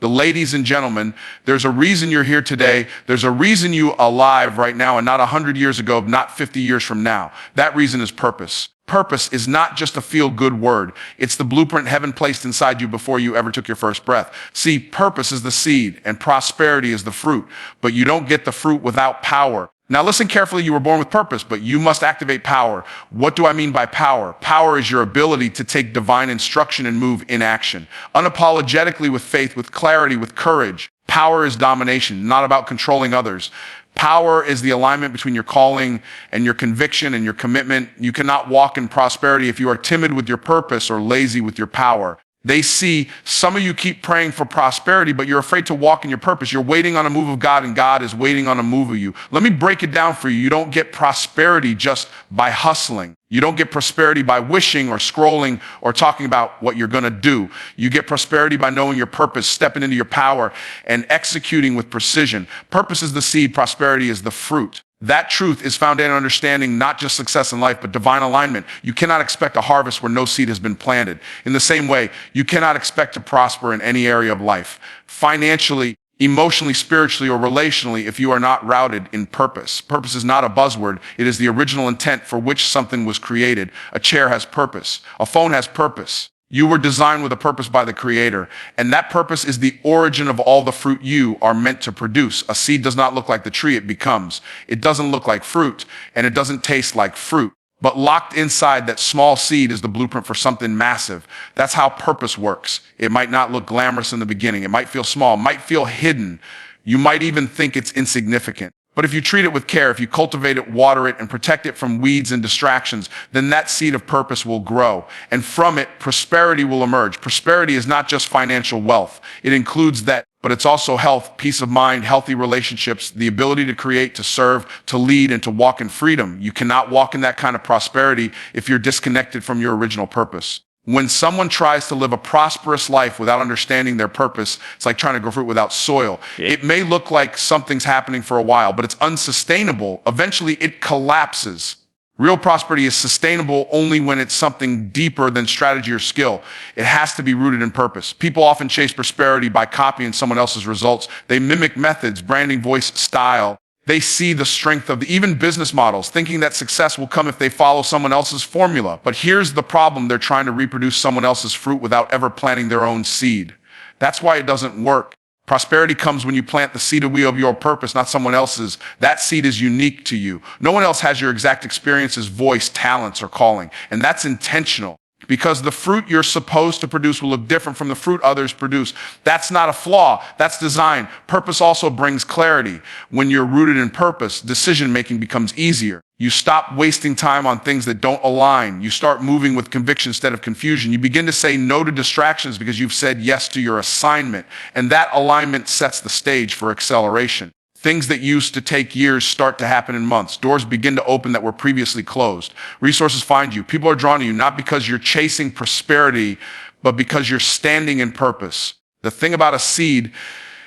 The ladies and gentlemen, there's a reason you're here today. There's a reason you're alive right now and not 100 years ago, not 50 years from now. That reason is purpose. Purpose is not just a feel-good word. It's the blueprint heaven placed inside you before you ever took your first breath. See, purpose is the seed and prosperity is the fruit, but you don't get the fruit without power. Now listen carefully, you were born with purpose, but you must activate power. What do I mean by power? Power is your ability to take divine instruction and move in action, unapologetically with faith, with clarity, with courage. Power is domination, not about controlling others. Power is the alignment between your calling and your conviction and your commitment. You cannot walk in prosperity if you are timid with your purpose or lazy with your power. They see some of you keep praying for prosperity, but you're afraid to walk in your purpose. You're waiting on a move of God, and God is waiting on a move of you. Let me break it down for you. You don't get prosperity just by hustling. You don't get prosperity by wishing or scrolling or talking about what you're going to do. You get prosperity by knowing your purpose, stepping into your power, and executing with precision. Purpose is the seed, prosperity is the fruit. That truth is found in understanding not just success in life, but divine alignment. You cannot expect a harvest where no seed has been planted. In the same way, you cannot expect to prosper in any area of life, financially, emotionally, spiritually, or relationally, if you are not routed in purpose. Purpose is not a buzzword. It is the original intent for which something was created. A chair has purpose. A phone has purpose. You were designed with a purpose by the Creator, and that purpose is the origin of all the fruit you are meant to produce. A seed does not look like the tree it becomes. It doesn't look like fruit, and it doesn't taste like fruit. But locked inside that small seed is the blueprint for something massive. That's how purpose works. It might not look glamorous in the beginning. It might feel small, might feel hidden. You might even think it's insignificant. But if you treat it with care, if you cultivate it, water it, and protect it from weeds and distractions, then that seed of purpose will grow. And from it, prosperity will emerge. Prosperity is not just financial wealth. It includes that, but it's also health, peace of mind, healthy relationships, the ability to create, to serve, to lead, and to walk in freedom. You cannot walk in that kind of prosperity if you're disconnected from your original purpose. When someone tries to live a prosperous life without understanding their purpose, it's like trying to grow fruit without soil. Yeah. It may look like something's happening for a while, but it's unsustainable. Eventually, it collapses. Real prosperity is sustainable only when it's something deeper than strategy or skill. It has to be rooted in purpose. People often chase prosperity by copying someone else's results. They mimic methods, branding, voice, style. They see the strength of even business models, thinking that success will come if they follow someone else's formula. But here's the problem. They're trying to reproduce someone else's fruit without ever planting their own seed. That's why it doesn't work. Prosperity comes when you plant the seed of your purpose, not someone else's. That seed is unique to you. No one else has your exact experiences, voice, talents, or calling. And that's intentional. Because the fruit you're supposed to produce will look different from the fruit others produce. That's not a flaw. That's design. Purpose also brings clarity. When you're rooted in purpose, decision-making becomes easier. You stop wasting time on things that don't align. You start moving with conviction instead of confusion. You begin to say no to distractions because you've said yes to your assignment. And that alignment sets the stage for acceleration. Things that used to take years start to happen in months. Doors begin to open that were previously closed. Resources find you. People are drawn to you, not because you're chasing prosperity, but because you're standing in purpose. The thing about a seed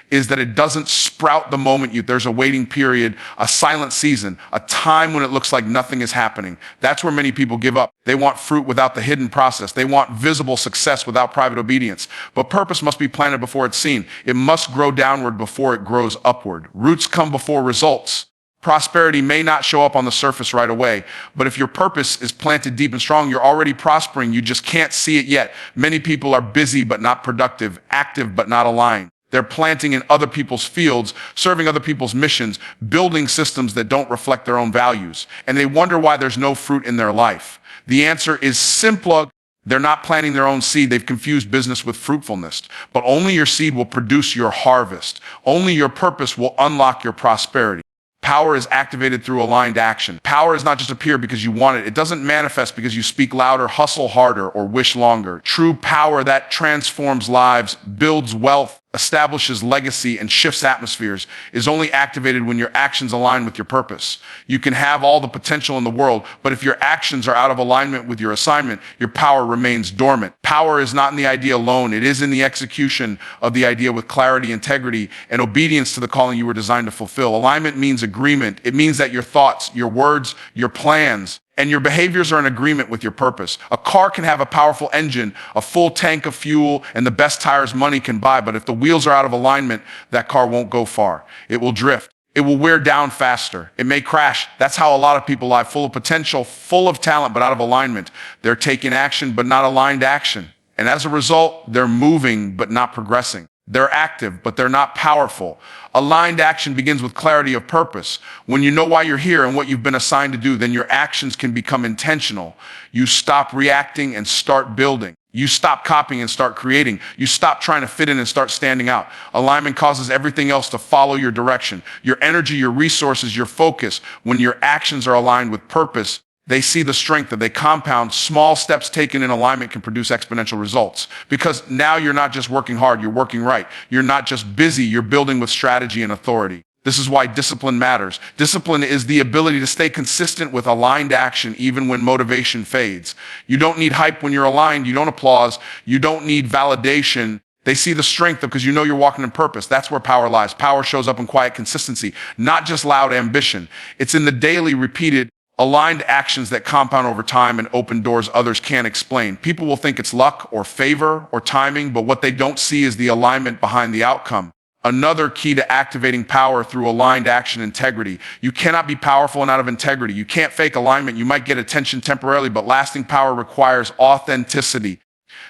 is that it doesn't sprout the moment there's a waiting period, a silent season, a time when it looks like nothing is happening. That's where many people give up. They want fruit without the hidden process. They want visible success without private obedience. But purpose must be planted before it's seen. It must grow downward before it grows upward. Roots come before results. Prosperity may not show up on the surface right away, but if your purpose is planted deep and strong, you're already prospering. You just can't see it yet. Many people are busy but not productive, active but not aligned. They're planting in other people's fields, serving other people's missions, building systems that don't reflect their own values. And they wonder why there's no fruit in their life. The answer is simple. They're not planting their own seed. They've confused business with fruitfulness. But only your seed will produce your harvest. Only your purpose will unlock your prosperity. Power is activated through aligned action. Power does not just appear because you want it. It doesn't manifest because you speak louder, hustle harder, or wish longer. True power that transforms lives, builds wealth, establishes legacy, and shifts atmospheres is only activated when your actions align with your purpose. You can have all the potential in the world, but if your actions are out of alignment with your assignment, your power remains dormant. Power is not in the idea alone. It is in the execution of the idea with clarity, integrity, and obedience to the calling you were designed to fulfill. Alignment means agreement. It means that your thoughts, your words, your plans, and your behaviors are in agreement with your purpose. A car can have a powerful engine, a full tank of fuel, and the best tires money can buy, but if the wheels are out of alignment, that car won't go far. It will drift. It will wear down faster. It may crash. That's how a lot of people live, full of potential, full of talent, but out of alignment. They're taking action, but not aligned action. And as a result, they're moving, but not progressing. They're active, but they're not powerful. Aligned action begins with clarity of purpose. When you know why you're here and what you've been assigned to do, then your actions can become intentional. You stop reacting and start building. You stop copying and start creating. You stop trying to fit in and start standing out. Alignment causes everything else to follow your direction. Your energy, your resources, your focus. When your actions are aligned with purpose, they see the strength that they compound. Small steps taken in alignment can produce exponential results. Because now you're not just working hard, you're working right. You're not just busy, you're building with strategy and authority. This is why discipline matters. Discipline is the ability to stay consistent with aligned action even when motivation fades. You don't need hype when you're aligned. You don't applause. You don't need validation. They see the strength because you know you're walking in purpose. That's where power lies. Power shows up in quiet consistency, not just loud ambition. It's in the daily repeated aligned actions that compound over time and open doors others can't explain. People will think it's luck or favor or timing, but what they don't see is the alignment behind the outcome. Another key to activating power through aligned action: integrity. You cannot be powerful and out of integrity. You can't fake alignment. You might get attention temporarily, but lasting power requires authenticity.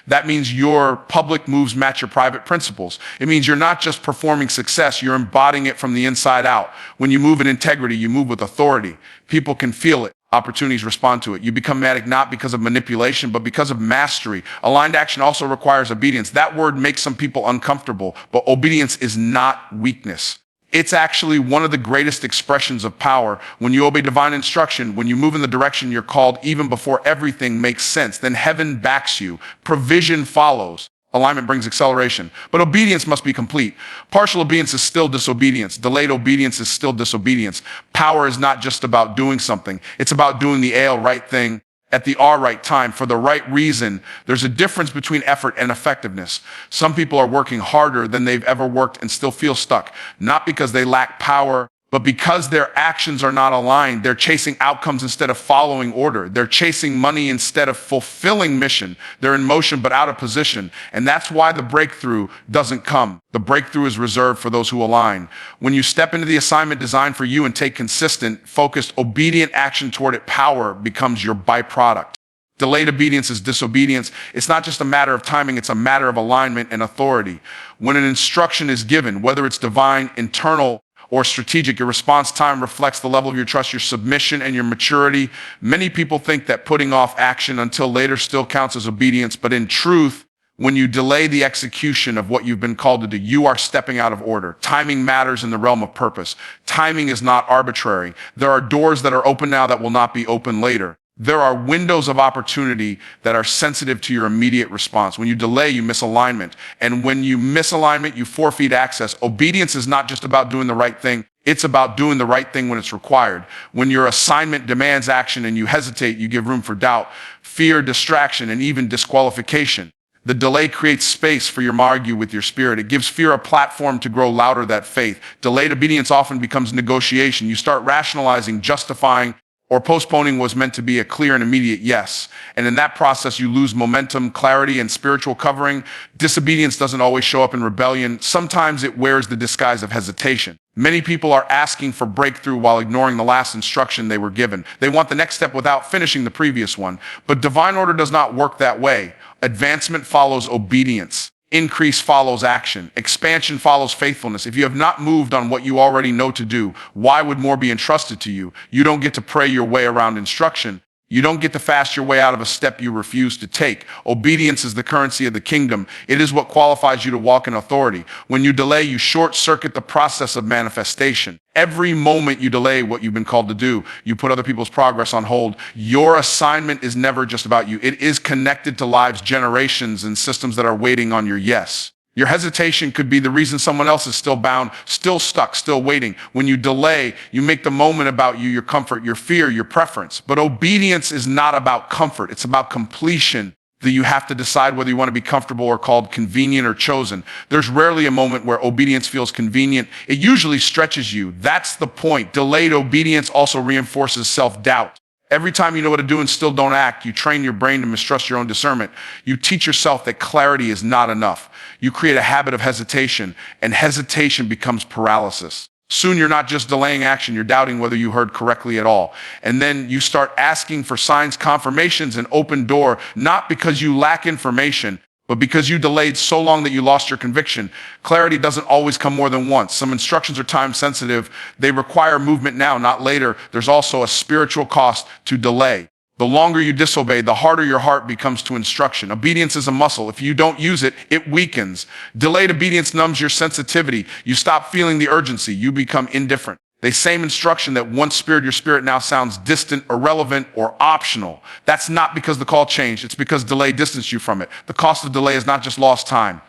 That means your public moves match your private principles. It means you're not just performing success, you're embodying it from the inside out. When you move in integrity, you move with authority. People can feel it. Opportunities respond to it. You become manic not because of manipulation, but because of mastery. Aligned action also requires obedience. That word makes some people uncomfortable, but obedience is not weakness. It's actually one of the greatest expressions of power. When you obey divine instruction, when you move in the direction you're called, even before everything makes sense, then heaven backs you. Provision follows. Alignment brings acceleration, but obedience must be complete. Partial obedience is still disobedience. Delayed obedience is still disobedience. Power is not just about doing something. It's about doing the right thing at the right time for the right reason. There's a difference between effort and effectiveness. Some people are working harder than they've ever worked and still feel stuck, not because they lack power, but because their actions are not aligned. They're chasing outcomes instead of following order. They're chasing money instead of fulfilling mission. They're in motion but out of position. And that's why the breakthrough doesn't come. The breakthrough is reserved for those who align. When you step into the assignment designed for you and take consistent, focused, obedient action toward it, power becomes your byproduct. Delayed obedience is disobedience. It's not just a matter of timing, it's a matter of alignment and authority. When an instruction is given, whether it's divine, internal, or strategic, your response time reflects the level of your trust, your submission, and your maturity. Many people think that putting off action until later still counts as obedience, but in truth, when you delay the execution of what you've been called to do, you are stepping out of order. Timing matters in the realm of purpose. Timing is not arbitrary. There are doors that are open now that will not be open later. There are windows of opportunity that are sensitive to your immediate response. When you delay, you miss alignment. And when you miss alignment, you forfeit access. Obedience is not just about doing the right thing. It's about doing the right thing when it's required. When your assignment demands action and you hesitate, you give room for doubt, fear, distraction, and even disqualification. The delay creates space for your argue with your spirit. It gives fear a platform to grow louder than faith. Delayed obedience often becomes negotiation. You start rationalizing, justifying, or postponing was meant to be a clear and immediate yes. And in that process, you lose momentum, clarity, and spiritual covering. Disobedience doesn't always show up in rebellion. Sometimes it wears the disguise of hesitation. Many people are asking for breakthrough while ignoring the last instruction they were given. They want the next step without finishing the previous one. But divine order does not work that way. Advancement follows obedience. Increase follows action. Expansion follows faithfulness. If you have not moved on what you already know to do, why would more be entrusted to you? You don't get to pray your way around instruction. You don't get to fast your way out of a step you refuse to take. Obedience is the currency of the kingdom. It is what qualifies you to walk in authority. When you delay, you short-circuit the process of manifestation. Every moment you delay what you've been called to do, you put other people's progress on hold. Your assignment is never just about you. It is connected to lives, generations, and systems that are waiting on your yes. Your hesitation could be the reason someone else is still bound, still stuck, still waiting. When you delay, you make the moment about you, your comfort, your fear, your preference. But obedience is not about comfort. It's about completion. That you have to decide whether you want to be comfortable or called convenient or chosen. There's rarely a moment where obedience feels convenient. It usually stretches you. That's the point. Delayed obedience also reinforces self-doubt. Every time you know what to do and still don't act, you train your brain to mistrust your own discernment. You teach yourself that clarity is not enough. You create a habit of hesitation, and hesitation becomes paralysis. Soon you're not just delaying action, you're doubting whether you heard correctly at all. And then you start asking for signs, confirmations, and open door, not because you lack information, but because you delayed so long that you lost your conviction. Clarity doesn't always come more than once. Some instructions are time sensitive. They require movement now, not later. There's also a spiritual cost to delay. The longer you disobey, the harder your heart becomes to instruction. Obedience is a muscle. If you don't use it, it weakens. Delayed obedience numbs your sensitivity. You stop feeling the urgency. You become indifferent. The same instruction that once spared your spirit now sounds distant, irrelevant, or optional. That's not because the call changed. It's because delay distanced you from it. The cost of delay is not just lost time.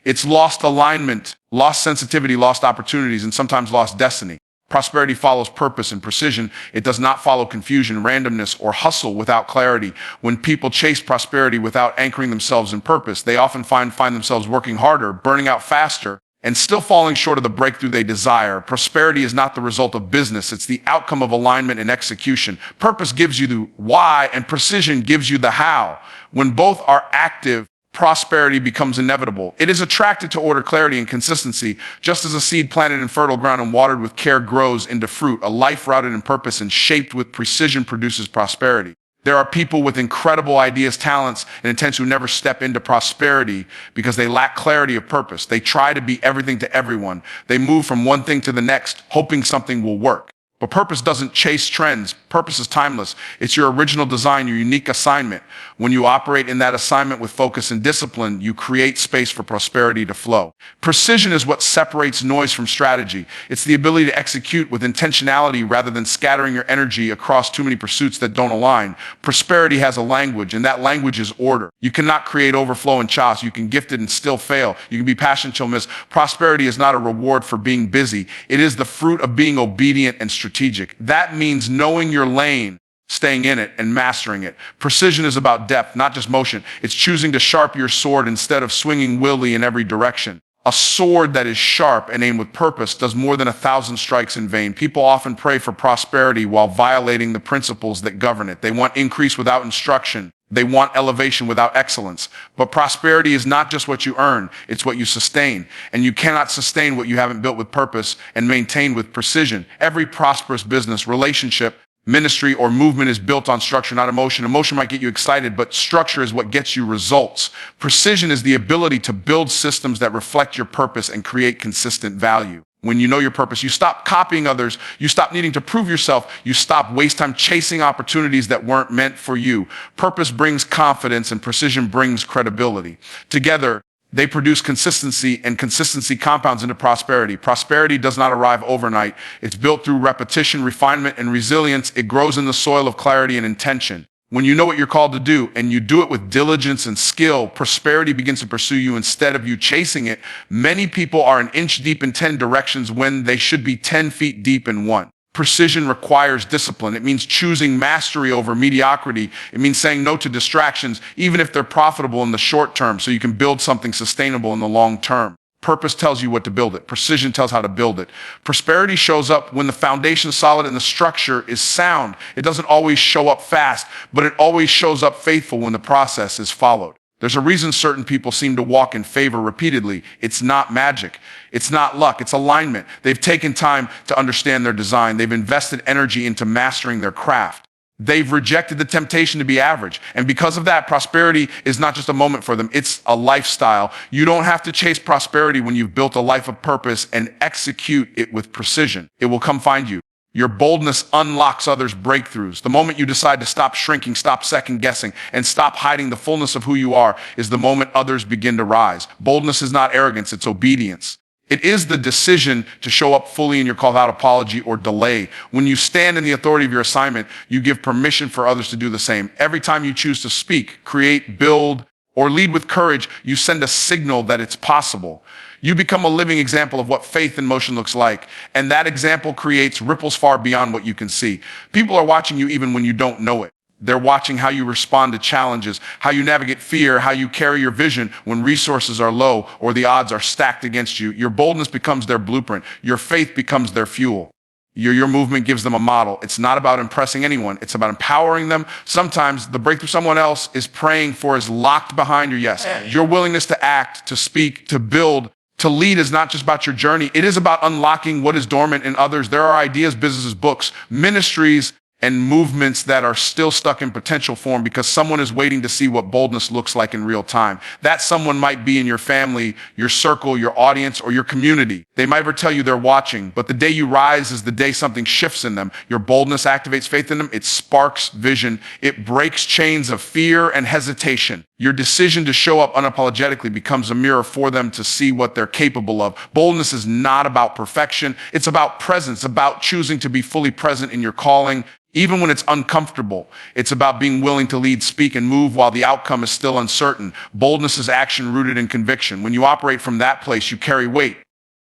It's lost alignment, lost sensitivity, lost opportunities, and sometimes lost destiny. Prosperity follows purpose and precision. It does not follow confusion, randomness, or hustle without clarity. When people chase prosperity without anchoring themselves in purpose, they often find themselves working harder, burning out faster, and still falling short of the breakthrough they desire. Prosperity is not the result of business. It's the outcome of alignment and execution. Purpose gives you the why, and precision gives you the how. When both are active, prosperity becomes inevitable. It is attracted to order, clarity, and consistency. Just as a seed planted in fertile ground and watered with care grows into fruit, a life rooted in purpose and shaped with precision produces prosperity. There are people with incredible ideas, talents, and intents who never step into prosperity because they lack clarity of purpose. They try to be everything to everyone. They move from one thing to the next, hoping something will work. But purpose doesn't chase trends. Purpose is timeless. It's your original design, your unique assignment. When you operate in that assignment with focus and discipline, you create space for prosperity to flow. Precision is what separates noise from strategy. It's the ability to execute with intentionality rather than scattering your energy across too many pursuits that don't align. Prosperity has a language, and that language is order. You cannot create overflow and chaos. You can gift it and still fail. You can be passionate till miss. Prosperity is not a reward for being busy. It is the fruit of being obedient and strategic. That means knowing your lane, staying in it, and mastering it. Precision is about depth, not just motion. It's choosing to sharpen your sword instead of swinging wildly in every direction. A sword that is sharp and aimed with purpose does more than 1,000 strikes in vain. People often pray for prosperity while violating the principles that govern it. They want increase without instruction. They want elevation without excellence. But prosperity is not just what you earn, it's what you sustain. And you cannot sustain what you haven't built with purpose and maintained with precision. Every prosperous business, relationship, ministry, or movement is built on structure, not emotion. Emotion might get you excited, but structure is what gets you results. Precision is the ability to build systems that reflect your purpose and create consistent value. When you know your purpose, you stop copying others, you stop needing to prove yourself, you stop waste time chasing opportunities that weren't meant for you. Purpose brings confidence and precision brings credibility. Together, they produce consistency, and consistency compounds into prosperity. Prosperity does not arrive overnight. It's built through repetition, refinement, and resilience. It grows in the soil of clarity and intention. When you know what you're called to do and you do it with diligence and skill, prosperity begins to pursue you instead of you chasing it. Many people are an inch deep in 10 directions when they should be 10 feet deep in one. Precision requires discipline. It means choosing mastery over mediocrity. It means saying no to distractions, even if they're profitable in the short term, so you can build something sustainable in the long term. Purpose tells you what to build it. Precision tells how to build it. Prosperity shows up when the foundation is solid and the structure is sound. It doesn't always show up fast, but it always shows up faithful when the process is followed. There's a reason certain people seem to walk in favor repeatedly. It's not magic. It's not luck. It's alignment. They've taken time to understand their design. They've invested energy into mastering their craft. They've rejected the temptation to be average. And because of that, prosperity is not just a moment for them. It's a lifestyle. You don't have to chase prosperity when you've built a life of purpose and execute it with precision. It will come find you. Your boldness unlocks others' breakthroughs. The moment you decide to stop shrinking, stop second guessing, and stop hiding the fullness of who you are is the moment others begin to rise. Boldness is not arrogance, it's obedience. It is the decision to show up fully in your call without apology or delay. When you stand in the authority of your assignment, you give permission for others to do the same. Every time you choose to speak, create, build, or lead with courage, you send a signal that it's possible. You become a living example of what faith in motion looks like, and that example creates ripples far beyond what you can see. People are watching you even when you don't know it. They're watching how you respond to challenges, how you navigate fear, how you carry your vision when resources are low or the odds are stacked against you. Your boldness becomes their blueprint. Your faith becomes their fuel. Your movement gives them a model. It's not about impressing anyone. It's about empowering them. Sometimes the breakthrough someone else is praying for is locked behind your yes. Your willingness to act, to speak, to build, to lead is not just about your journey. It is about unlocking what is dormant in others. There are ideas, businesses, books, ministries, and movements that are still stuck in potential form because someone is waiting to see what boldness looks like in real time. That someone might be in your family, your circle, your audience, or your community. They might never tell you they're watching, but the day you rise is the day something shifts in them. Your boldness activates faith in them. It sparks vision. It breaks chains of fear and hesitation. Your decision to show up unapologetically becomes a mirror for them to see what they're capable of. Boldness is not about perfection. It's about presence, about choosing to be fully present in your calling, even when it's uncomfortable. It's about being willing to lead, speak, and move while the outcome is still uncertain. Boldness is action rooted in conviction. When you operate from that place, you carry weight.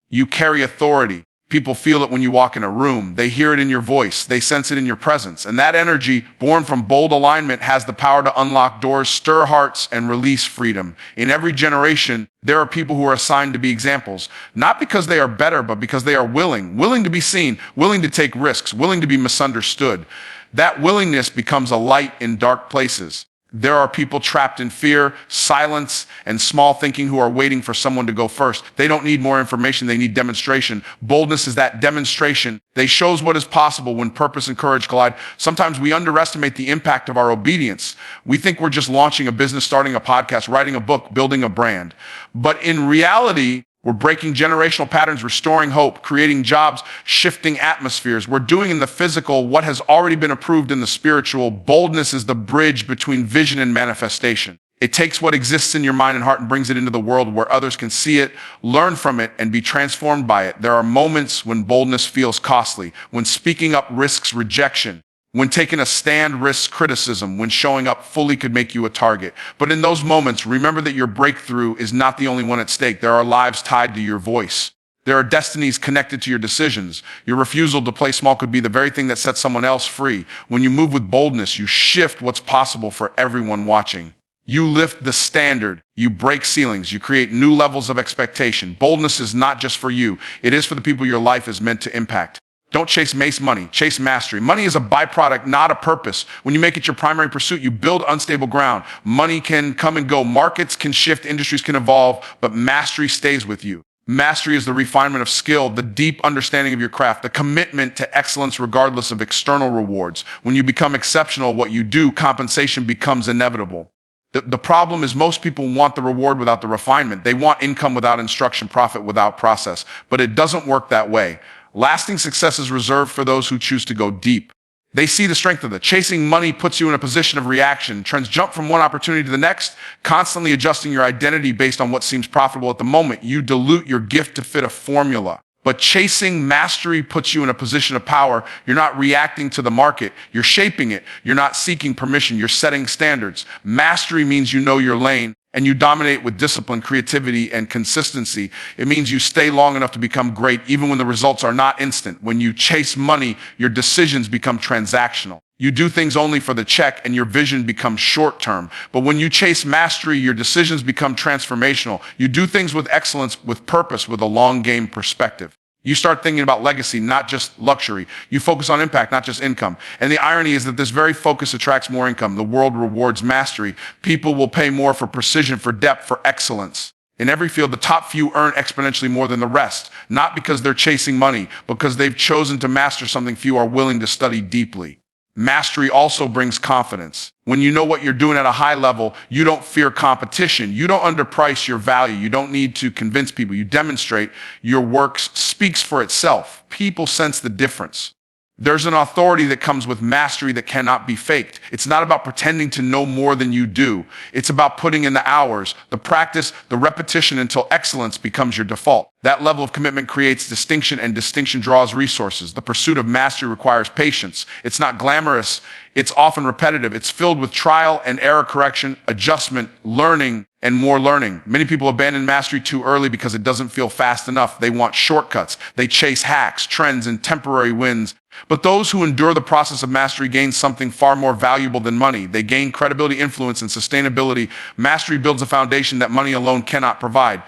You carry authority. People feel it when you walk in a room. They hear it in your voice. They sense it in your presence. And that energy, born from bold alignment, has the power to unlock doors, stir hearts, and release freedom. In every generation, there are people who are assigned to be examples, not because they are better, but because they are willing to be seen, willing to take risks, willing to be misunderstood. That willingness becomes a light in dark places. There are people trapped in fear, silence, and small thinking who are waiting for someone to go first. They don't need more information, they need demonstration. Boldness is that demonstration. They shows what is possible when purpose and courage collide. Sometimes we underestimate the impact of our obedience. We think we're just launching a business, starting a podcast, writing a book, building a brand. But in reality, we're breaking generational patterns, restoring hope, creating jobs, shifting atmospheres. We're doing in the physical what has already been approved in the spiritual. Boldness is the bridge between vision and manifestation. It takes what exists in your mind and heart and brings it into the world where others can see it, learn from it, and be transformed by it. There are moments when boldness feels costly, when speaking up risks rejection, when taking a stand risks criticism, when showing up fully could make you a target. But in those moments, remember that your breakthrough is not the only one at stake. There are lives tied to your voice. There are destinies connected to your decisions. Your refusal to play small could be the very thing that sets someone else free. When you move with boldness, you shift what's possible for everyone watching. You lift the standard. You break ceilings. You create new levels of expectation. Boldness is not just for you. It is for the people your life is meant to impact. Don't chase money, chase mastery. Money is a byproduct, not a purpose. When you make it your primary pursuit, you build unstable ground. Money can come and go. Markets can shift, industries can evolve, but mastery stays with you. Mastery is the refinement of skill, the deep understanding of your craft, the commitment to excellence regardless of external rewards. When you become exceptional at what you do, compensation becomes inevitable. The problem is most people want the reward without the refinement. They want income without instruction, profit without process, but it doesn't work that way. Lasting success is reserved for those who choose to go deep. They see the strength of it. Chasing money puts you in a position of reaction. Trends jump from one opportunity to the next, constantly adjusting your identity based on what seems profitable at the moment. You dilute your gift to fit a formula. But chasing mastery puts you in a position of power. You're not reacting to the market. You're shaping it. You're not seeking permission. You're setting standards. Mastery means you know your lane and you dominate with discipline, creativity, and consistency. It means you stay long enough to become great even when the results are not instant. When you chase money, your decisions become transactional. You do things only for the check and your vision becomes short-term. But when you chase mastery, your decisions become transformational. You do things with excellence, with purpose, with a long game perspective. You start thinking about legacy, not just luxury. You focus on impact, not just income. And the irony is that this very focus attracts more income. The world rewards mastery. People will pay more for precision, for depth, for excellence. In every field, the top few earn exponentially more than the rest, not because they're chasing money, but because they've chosen to master something few are willing to study deeply. Mastery also brings confidence. When you know what you're doing at a high level, you don't fear competition. You don't underprice your value. You don't need to convince people. You demonstrate your work speaks for itself. People sense the difference. There's an authority that comes with mastery that cannot be faked. It's not about pretending to know more than you do. It's about putting in the hours, the practice, the repetition until excellence becomes your default. That level of commitment creates distinction, and distinction draws resources. The pursuit of mastery requires patience. It's not glamorous. It's often repetitive. It's filled with trial and error correction, adjustment, learning, and more learning. Many people abandon mastery too early because it doesn't feel fast enough. They want shortcuts. They chase hacks, trends, and temporary wins. But those who endure the process of mastery gain something far more valuable than money. They gain credibility, influence, and sustainability. Mastery builds a foundation that money alone cannot provide.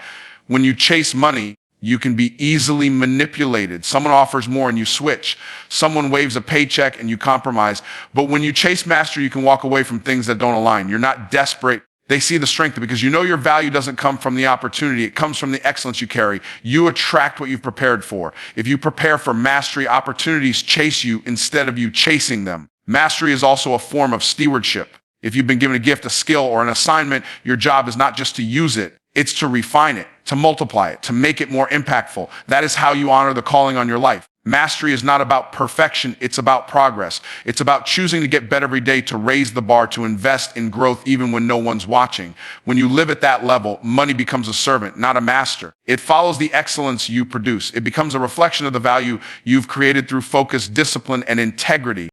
When you chase money, You can be easily manipulated. Someone offers more and you switch. Someone waves a paycheck and you compromise. But when you chase mastery, you can walk away from things that don't align. You're not desperate. They see the strength because you know your value doesn't come from the opportunity. It comes from the excellence you carry. You attract what you've prepared for. If you prepare for mastery, opportunities chase you instead of you chasing them. Mastery is also a form of stewardship. If you've been given a gift, a skill, or an assignment, your job is not just to use it. It's to refine it, to multiply it, to make it more impactful. That is how you honor the calling on your life. Mastery is not about perfection. It's about progress. It's about choosing to get better every day, to raise the bar, to invest in growth even when no one's watching. When you live at that level, money becomes a servant, not a master. It follows the excellence you produce. It becomes a reflection of the value you've created through focus, discipline, and integrity.